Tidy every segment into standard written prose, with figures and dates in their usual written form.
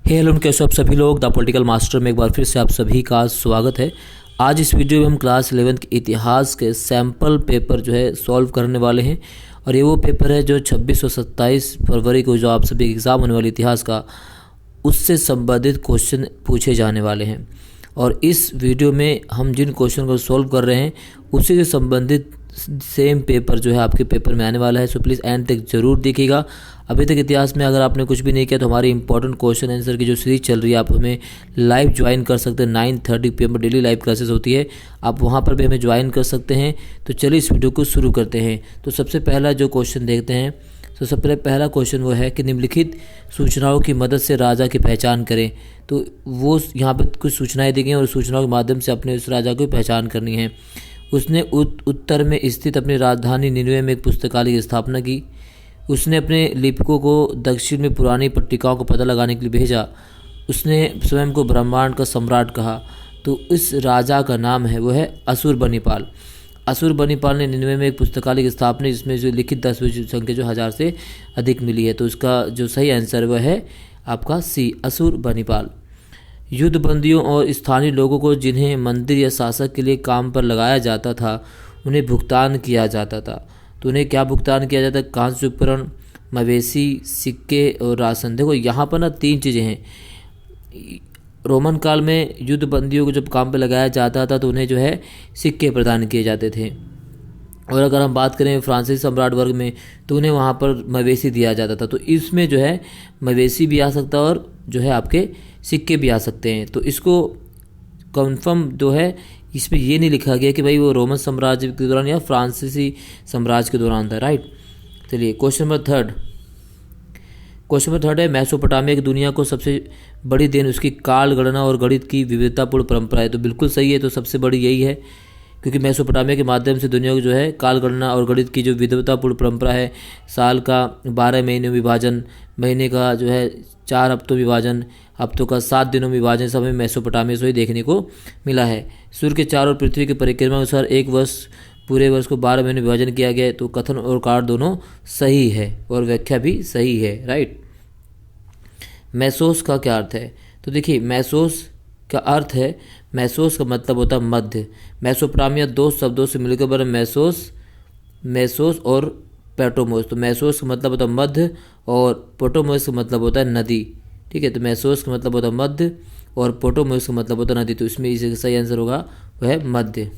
Hello कैसे हो आप सभी लोग। द पॉलिटिकल मास्टर में एक बार फिर से आप सभी का स्वागत है। आज इस वीडियो में हम क्लास 11th के इतिहास के सैम्पल पेपर जो है सॉल्व करने वाले हैं। और ये वो पेपर है जो 26 और 27 फरवरी को जो आप सभी एग्ज़ाम होने वाले इतिहास का उससे संबंधित क्वेश्चन पूछे जाने वाले हैं। और इस वीडियो में हम जिन क्वेश्चन को सॉल्व कर रहे हैं उससे संबंधित सेम पेपर जो है आपके पेपर में आने वाला है। सो प्लीज़ एंड तक ज़रूर देखिएगा। अभी तक इतिहास में अगर आपने कुछ भी नहीं किया तो हमारी इंपॉर्टेंट क्वेश्चन आंसर की जो सीरीज चल रही है आप हमें लाइव ज्वाइन कर सकते हैं। 9:30 PM पर डेली लाइव क्लासेस होती है, आप वहां पर भी हमें ज्वाइन कर सकते हैं। तो चलिए इस वीडियो को शुरू करते हैं। तो सबसे पहला जो क्वेश्चन देखते हैं, तो सबसे पहला क्वेश्चन वो है कि निम्नलिखित सूचनाओं की मदद से राजा की पहचान करें। तो वो यहाँ पर कुछ सूचनाएँ दी गई हैं और सूचनाओं के माध्यम से अपने उस राजा को पहचान करनी है। उसने उत्तर में स्थित अपनी राजधानी निन्वे में एक पुस्तकालय की स्थापना की। उसने अपने लिपिकों को दक्षिण में पुरानी पट्टिकाओं का पता लगाने के लिए भेजा। उसने स्वयं को ब्रह्मांड का सम्राट कहा। तो इस राजा का नाम है वो है अशुरबनीपाल। अशुरबनीपाल ने निन्वे में एक पुस्तकालय की स्थापना जिसमें जो लिखित दस्तावेज संख्या जो 1000 से अधिक मिली है। तो इसका जो सही आंसर वह है आपका सी, अशुरबनीपाल। युद्ध बंदियों और स्थानीय लोगों को जिन्हें मंदिर या शासक के लिए काम पर लगाया जाता था उन्हें भुगतान किया जाता था। तो उन्हें क्या भुगतान किया जाता है? कांस्य उपकरण, मवेशी, सिक्के और राशन। देखो यहाँ पर ना 3 चीज़ें हैं। रोमन काल में युद्ध बंदियों को जब काम पर लगाया जाता था तो उन्हें जो है सिक्के प्रदान किए जाते थे। और अगर हम बात करें फ्रांसीसी सम्राट वर्ग में तो उन्हें वहाँ पर मवेशी दिया जाता था। तो इसमें जो है मवेशी भी आ सकता है और जो है आपके सिक्के भी आ सकते हैं। तो इसको कन्फर्म जो है इसमें ये नहीं लिखा गया कि भाई वो रोमन साम्राज्य के दौरान या फ्रांसीसी साम्राज्य के दौरान था, राइट। चलिए क्वेश्चन नंबर थर्ड है मेसोपोटामिया की दुनिया को सबसे बड़ी देन उसकी काल गणना और गणित की विविधतापूर्ण परंपरा है। तो बिल्कुल सही है। तो सबसे बड़ी यही है क्योंकि मेसोपोटामिया के माध्यम से दुनिया को जो है काल गणना और गणित की जो विविधतापूर्ण परंपरा है, साल का 12 महीने विभाजन, महीने का जो है 4 हफ्तों विभाजन, हफ्तों का 7 दिनों विभाजन, सब हमें मेसोपोटामिया से ही देखने को मिला है। सूर्य के चारों ओर पृथ्वी की परिक्रमा के अनुसार एक वर्ष पूरे वर्ष को 12 महीने विभाजन किया गया है। तो कथन और कारण दोनों सही है और व्याख्या भी सही है, राइट। मेसोस का क्या अर्थ है? तो देखिए मेसोस का अर्थ है, मेसोस का मतलब होता है मध्य। मेसोपोटामिया 2 शब्दों से मिलकर बना मेसोस और पेटोमोस। तो मेसोस का मतलब होता है मध्य और पोटोमोस का मतलब होता है नदी, ठीक है। तो मेसोस का मतलब होता है मध्य और पोटोमोस का मतलब होता है नदी। तो इसमें इसका सही आंसर होगा वह है मध्य।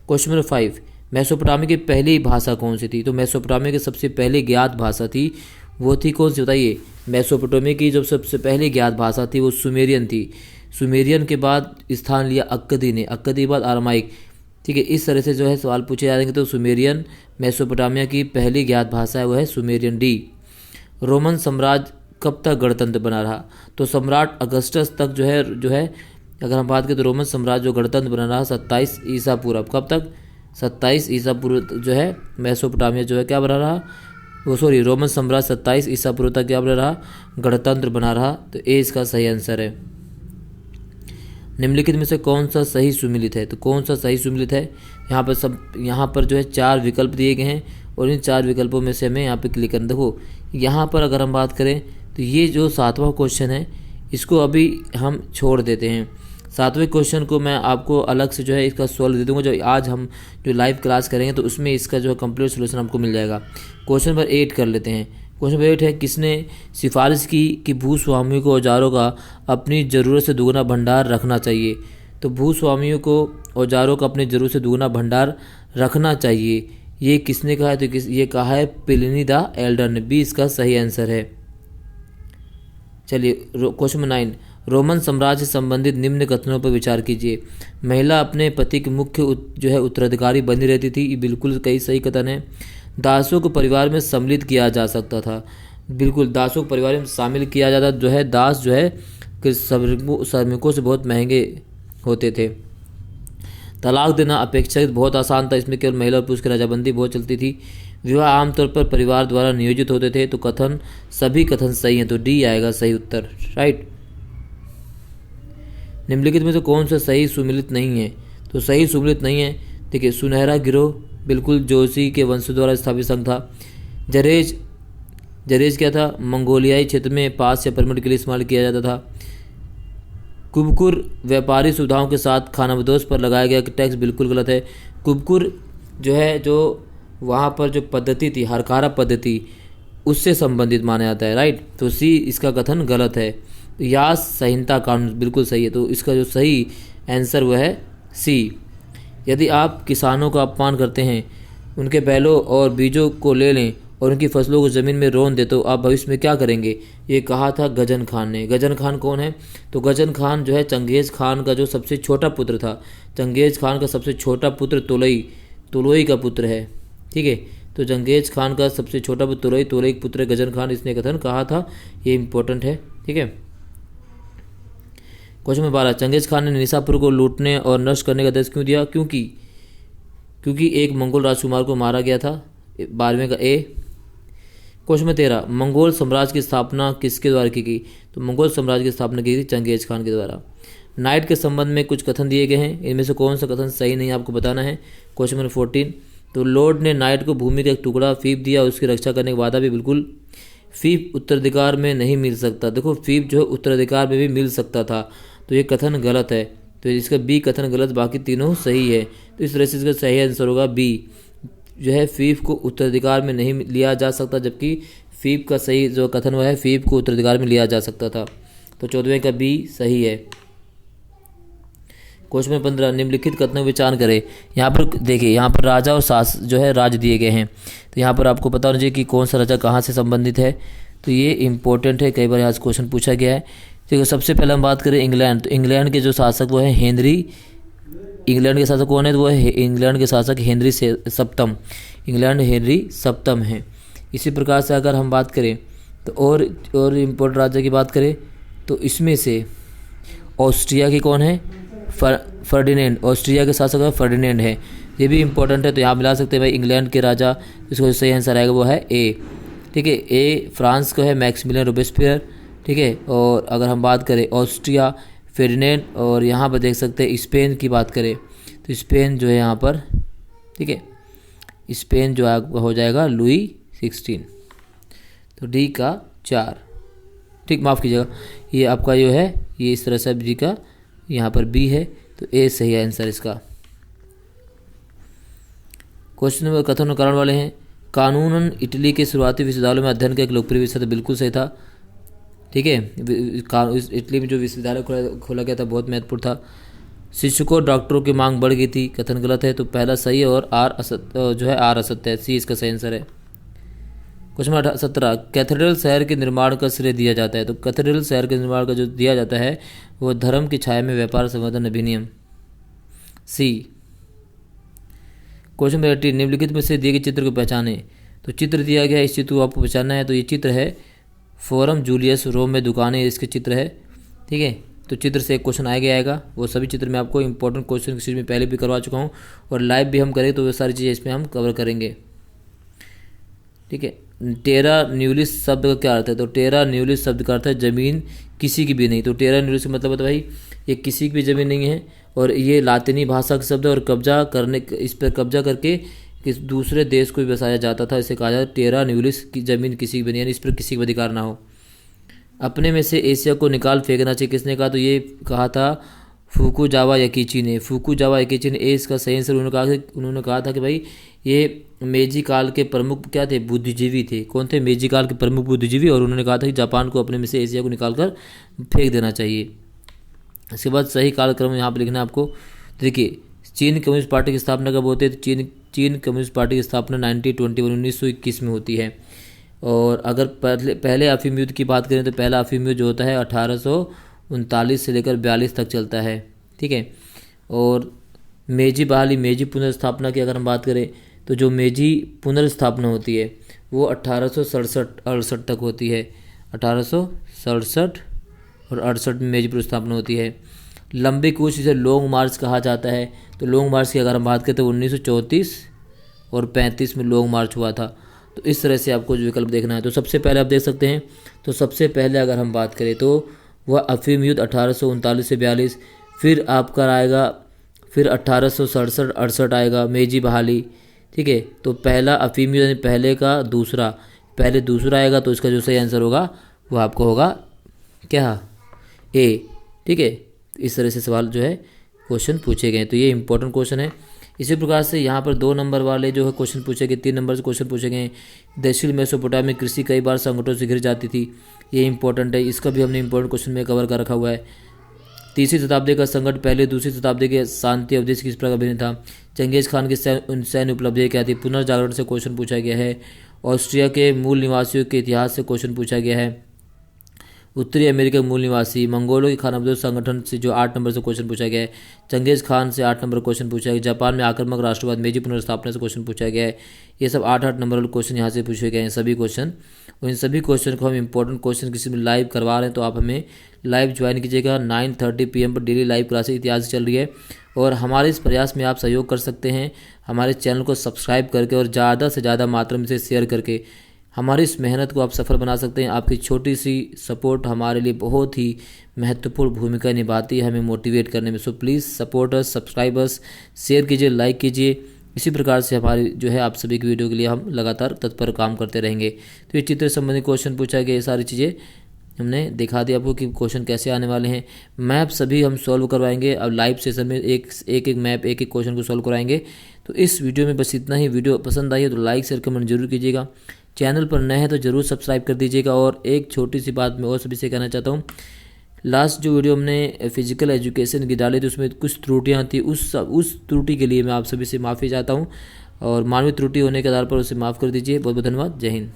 क्वेश्चन नंबर 5, मेसोपोटामिया की पहली भाषा कौन सी थी? तो मेसोपोटामिया की सबसे पहली ज्ञात भाषा थी वो थी कौन सी बताइए? मेसोपोटामिया की जो सबसे पहली ज्ञात भाषा थी वो सुमेरियन थी। सुमेरियन के बाद स्थान लिया अक्कदी ने, अक्कदी के बाद अरामाइक, ठीक है। इस तरह से जो है सवाल पूछे जाएंगे। तो सुमेरियन मेसोपोटामिया की पहली ज्ञात भाषा है वह है सुमेरियन। डी, रोमन साम्राज्य कब तक गणतंत्र बना रहा? तो सम्राट अगस्टस तक जो है अगर हम बात करें तो रोमन साम्राज्य जो गणतंत्र बना रहा 27 ईसा पूर्व। कब तक? 27 ईसा पूर्व जो है मेसोपोटामिया जो है क्या बना रहा, रोमन साम्राज्य 27 ईसा पूर्व तक क्या बना रहा, गणतंत्र बना रहा। तो ए इसका सही आंसर है। निम्नलिखित में से कौन सा सही सुमिलित है? तो कौन सा सही सुमिलित है? यहाँ पर जो है 4 विकल्प दिए गए हैं और इन 4 विकल्पों में से हमें यहाँ पे क्लिक करना। देखो यहाँ पर अगर हम बात करें तो ये जो 7वां क्वेश्चन है इसको अभी हम छोड़ देते हैं। 7वें क्वेश्चन को मैं आपको अलग से जो है इसका सॉल्व दे दूंगा। जो आज हम जो लाइव क्लास करेंगे तो उसमें इसका जो है कंप्लीट सोल्यूशन आपको मिल जाएगा। क्वेश्चन नंबर 8 कर लेते हैं। क्वेश्चन नंबर 8 है, किसने सिफारिश की कि भूस्वामियों को औजारों का अपनी ज़रूरत से दुगना भंडार रखना चाहिए? तो भूस्वामियों को औजारों का अपनी ज़रूरत से दुगना भंडार रखना चाहिए, ये किसने कहा है? तो ये कहा है प्लिनी द एल्डर ने। बी इसका सही आंसर है। चलिए क्वेश्चन नंबर 9, रोमन साम्राज्य से संबंधित निम्न कथनों पर विचार कीजिए। महिला अपने पति की मुख्य जो है उत्तराधिकारी बनी रहती थी, ये बिल्कुल कई सही कथन है। दासों को परिवार में सम्मिलित किया जा सकता था, बिल्कुल दासों को परिवार में शामिल किया जाता जो है। दास जो है कि श्रमिकों से बहुत महंगे होते थे। तलाक देना अपेक्षाकृत बहुत आसान था, इसमें केवल महिला और पुरुष की रजामंदी बहुत चलती थी। विवाह आमतौर पर परिवार द्वारा नियोजित होते थे। तो कथन सभी कथन सही हैं, तो डी आएगा सही उत्तर, राइट। निम्नलिखित में से कौन सा सही सुमिलित नहीं है? तो सही सुमिलित नहीं है, देखिए सुनहरा गिरोह बिल्कुल जोशी के वंशों द्वारा स्थापित संघ था। जरेज जरेज क्या था, मंगोलियाई क्षेत्र में पास या परमिट के लिए इस्तेमाल किया जाता था। कुबकुर व्यापारी सुविधाओं के साथ खानाबदोश पर लगाया गया टैक्स बिल्कुल गलत है। कुबकुर जो है, जो वहाँ पर जो पद्धति थी, हरकारा पद्धति, उससे संबंधित माना जाता है, राइट। तो सी इसका कथन गलत है। यास संहिता कानून बिल्कुल सही है, तो इसका जो सही आंसर वो है सी। यदि आप किसानों का अपमान करते हैं, उनके बैलों और बीजों को ले लें और उनकी फसलों को ज़मीन में रोन दे, तो आप भविष्य में क्या करेंगे, ये कहा था गजन खान ने। गजन खान कौन है, तो गजन खान जो है चंगेज़ खान का जो सबसे छोटा पुत्र था। चंगेज़ खान का सबसे छोटा पुत्र तुलई का पुत्र है, ठीक है। तो चंगेज़ खान का सबसे छोटा पुत्र तुलई पुत्र गजन खान, इसने कथन कहा था, ये इंपॉर्टेंट है, ठीक है। क्वेश्चन नंबर 12, चंगेज़ खान ने निसापुर को लूटने और नष्ट करने का आदेश क्यों दिया, क्योंकि एक मंगोल राजकुमार को मारा गया था। 12वें का ए। क्वेश्चन नंबर 13, मंगोल साम्राज्य की स्थापना किसके द्वारा की गई, तो मंगोल साम्राज्य की स्थापना की थी चंगेज़ खान के द्वारा। नाइट के संबंध में कुछ कथन दिए गए हैं, इनमें से कौन सा कथन सही नहीं आपको बताना है। क्वेश्चन नंबर 14, तो लॉर्ड ने नाइट को भूमि का एक टुकड़ा फीफ दिया, उसकी रक्षा करने का वादा भी बिल्कुल। फीफ उत्तराधिकार में नहीं मिल सकता, देखो फीफ जो है उत्तराधिकार में भी मिल सकता था, तो ये कथन गलत है। तो इसका बी कथन गलत, बाकी तीनों सही है। तो इस तरह से इसका सही आंसर होगा बी, जो है फीफ को उत्तराधिकार में नहीं लिया जा सकता, जबकि फीफ का सही जो कथन हुआ है फीफ को उत्तराधिकार में लिया जा सकता था। तो 14वें का बी सही है। क्वेश्चन नंबर 15, निम्नलिखित कथनों विचार करें। यहाँ पर देखिए, यहाँ पर राजा और सास जो है राज दिए गए हैं, तो यहाँ पर आपको पता होना चाहिए कि कौन सा राजा कहाँ से संबंधित है, तो ये इंपॉर्टेंट है, कई बार यहाँ से क्वेश्चन पूछा गया है। तो सबसे पहले हम बात करें इंग्लैंड, तो इंग्लैंड के जो शासक वो है हेनरी। इंग्लैंड के शासक कौन है, तो वो है इंग्लैंड के शासक हेनरी सप्तम। इंग्लैंड हेनरी सप्तम है। इसी प्रकार से अगर हम बात करें तो और इम्पोर्टेंट राजा की बात करें, तो इसमें से ऑस्ट्रिया की कौन है, फर्डिनेंड। ऑस्ट्रिया के शासक फर्डिनेंड है, ये भी इंपॉर्टेंट है। तो यहाँ मिला सकते हैं भाई इंग्लैंड के राजा, इसको सही आंसर आएगा वो है ए, ठीक है। ए फ्रांस को है मैक्सिमिलियन रोबेस्पियर, ठीक है। और अगर हम बात करें ऑस्ट्रिया फर्डिनेंड, और यहाँ पर देख सकते हैं स्पेन की बात करें तो स्पेन जो है यहाँ पर, ठीक है, स्पेन जो हो जाएगा लुई 16। तो डी का 4, ठीक, माफ़ कीजिएगा, ये आपका जो है ये इस तरह से डी का यहाँ पर बी है, तो ए सही आंसर इसका। क्वेश्चन नंबर कथन कारण वाले हैं। कानूनन इटली के शुरुआती विश्वविद्यालयों में अध्ययन का एक लोकप्रिय विषय था, बिल्कुल सही था, ठीक है। इटली में जो विश्वविद्यालय खोला गया था बहुत महत्वपूर्ण था। शिक्षकों डॉक्टरों की मांग बढ़ गई थी, कथन गलत है, तो पहला सही है और आर असत्य है, सी इसका सही आंसर है। क्वेश्चन नंबर 17, कैथेड्रल शहर के निर्माण का श्रेय दिया जाता है, तो कैथेड्रल शहर के निर्माण का जो दिया जाता है वो धर्म की छाया में व्यापार संवर्धन अधिनियम, सी। क्वेश्चन नंबर 18, निम्नलिखित में से दिए गए चित्र को पहचाने, तो चित्र दिया गया है, इस चित्र को आपको पहचानना है। तो ये चित्र है फोरम जूलियस रोम में दुकानें, इसके चित्र है, ठीक है। तो चित्र से एक क्वेश्चन आएगा, वो सभी चित्र में आपको इंपॉर्टेंट क्वेश्चन किसी में पहले भी करवा चुका हूँ, और लाइव भी हम करें तो वो सारी चीज़ें इसमें हम कवर करेंगे, ठीक है। टेरा न्यूलिस शब्द का क्या अर्थ है, तो टेरा न्यूलिस शब्द का अर्थ है जमीन किसी की भी नहीं। तो टेरा न्यूलिस का मतलब है भाई ये किसी की भी ज़मीन नहीं है, और ये लातिनी भाषा का शब्द है, और कब्जा करने, इस पर कब्जा करके किस दूसरे देश को भी बसाया जाता था, इसे कहा जाता है टेरा न्यूलिस की ज़मीन किसी की भी नहीं, यानी इस पर किसी का अधिकार ना हो। अपने में से एशिया को निकाल फेंकना चाहिए, किसने कहा, तो ये कहा था फुकुजावा याकीची ने। फुकुजावा याकीची ने, ए इसका सही आंसर। उन्होंने कहा था कि भाई ये मेजी काल के प्रमुख क्या थे, बुद्धिजीवी थे। कौन थे, मेजी काल के प्रमुख बुद्धिजीवी, और उन्होंने कहा था कि जापान को अपने में से एशिया को निकाल कर फेंक देना चाहिए। इसके बाद सही कालक्रम यहाँ पर लिखना है आपको। देखिए, चीन कम्युनिस्ट पार्टी की स्थापना कब होती है, तो चीन कम्युनिस्ट पार्टी की स्थापना 1921 में होती है। और अगर पहले अफीम युद्ध की बात करें तो पहला अफीम युद्ध जो होता है 1839 से लेकर 42 तक चलता है, ठीक है। और मेजी बहाली, मेजी पुनर्स्थापना की अगर हम बात करें तो जो मेजी पुनर्स्थापना होती है वो 1867-68 तक होती है। 1867 और 68 में मेजी पुनर्स्थापना होती है। लंबी कूच जिसे लॉन्ग मार्च कहा जाता है, तो लॉन्ग मार्च की अगर हम बात करें तो 1934 और 35 में लॉन्ग मार्च हुआ था। तो इस तरह से आपको जो विकल्प देखना है, तो सबसे पहले आप देख सकते हैं, तो सबसे पहले अगर हम बात करें तो वह अफीम युद्ध 1839 से 42, फिर आपका आएगा, फिर 1867-68 आएगा मेजी बहाली, ठीक है। तो पहला अफीम युद्ध पहले का दूसरा, पहले दूसरा आएगा तो इसका जो सही आंसर होगा वो आपको होगा क्या, ए। ठीक है, इस तरह से सवाल जो है क्वेश्चन पूछे गए। तो ये इंपॉर्टेंट क्वेश्चन है। इसी प्रकार से यहाँ पर 2 नंबर वाले जो है क्वेश्चन पूछे गए, 3 नंबर से क्वेश्चन पूछे गए। दक्षिण मेसोपोटामिया कृषि कई बार संकटों से घिर जाती थी, ये इंपॉर्टेंट है, इसका भी हमने इंपॉर्टेंट क्वेश्चन में कवर कर रखा हुआ है। 3वीं शताब्दी का संकट पहले 2वीं शताब्दी के शांति अवधि से किस प्रकार भिन्न था। चंगेज खान की सैन्य उपलब्धियाँ क्या थी, पुनर्जागरण से क्वेश्चन पूछा गया है। ऑस्ट्रिया के मूल निवासियों के इतिहास से क्वेश्चन पूछा गया है। उत्तरी अमेरिका के मूल निवासी मंगोलों के खानाबदोश संगठन से जो 8 नंबर से क्वेश्चन पूछा गया है। चंगेज खान से 8 नंबर क्वेश्चन पूछा गया। जापान में आक्रामक राष्ट्रवाद मेजी पुनर्स्थापना से क्वेश्चन पूछा गया है। ये सब 8-8 नंबर वाले क्वेश्चन यहाँ से पूछे गए हैं सभी क्वेश्चन। और इन सभी क्वेश्चन को हम इंपॉर्टेंट क्वेश्चन किसी में लाइव करवा रहे हैं, तो आप हमें लाइव ज्वाइन कीजिएगा। 9:30 PM पर डेली लाइव क्लासेस इतिहास चल रही है। और हमारे इस प्रयास में आप सहयोग कर सकते हैं हमारे चैनल को सब्सक्राइब करके और ज़्यादा से ज़्यादा मात्रा में से शेयर करके हमारी इस मेहनत को आप सफल बना सकते हैं। आपकी छोटी सी सपोर्ट हमारे लिए बहुत ही महत्वपूर्ण भूमिका निभाती है हमें मोटिवेट करने में। So please support us, subscribe us, share कीजिए, लाइक कीजिए। इसी प्रकार से हमारी जो है आप सभी की वीडियो के लिए हम लगातार तत्पर काम करते रहेंगे। तो ये चित्र संबंधी क्वेश्चन पूछा गया, ये सारी चीज़ें हमने दिखा दिया आपको कि क्वेश्चन कैसे आने वाले हैं। मैप सभी हम सॉल्व करवाएंगे। अब लाइव सेशन में एक मैप एक क्वेश्चन को सॉल्व कराएंगे। तो इस वीडियो में बस इतना ही। वीडियो पसंद आई है तो लाइक शेयर कमेंट जरूर कीजिएगा। चैनल पर नए हैं तो ज़रूर सब्सक्राइब कर दीजिएगा। और एक छोटी सी बात मैं और सभी से कहना चाहता हूँ, लास्ट जो वीडियो हमने फिजिकल एजुकेशन की डाली थी उसमें कुछ त्रुटियाँ थी, उस त्रुटि के लिए मैं आप सभी से माफ़ी चाहता हूँ और मानवीय त्रुटि होने के आधार पर उसे माफ़ कर दीजिए। बहुत बहुत धन्यवाद। जय हिंद।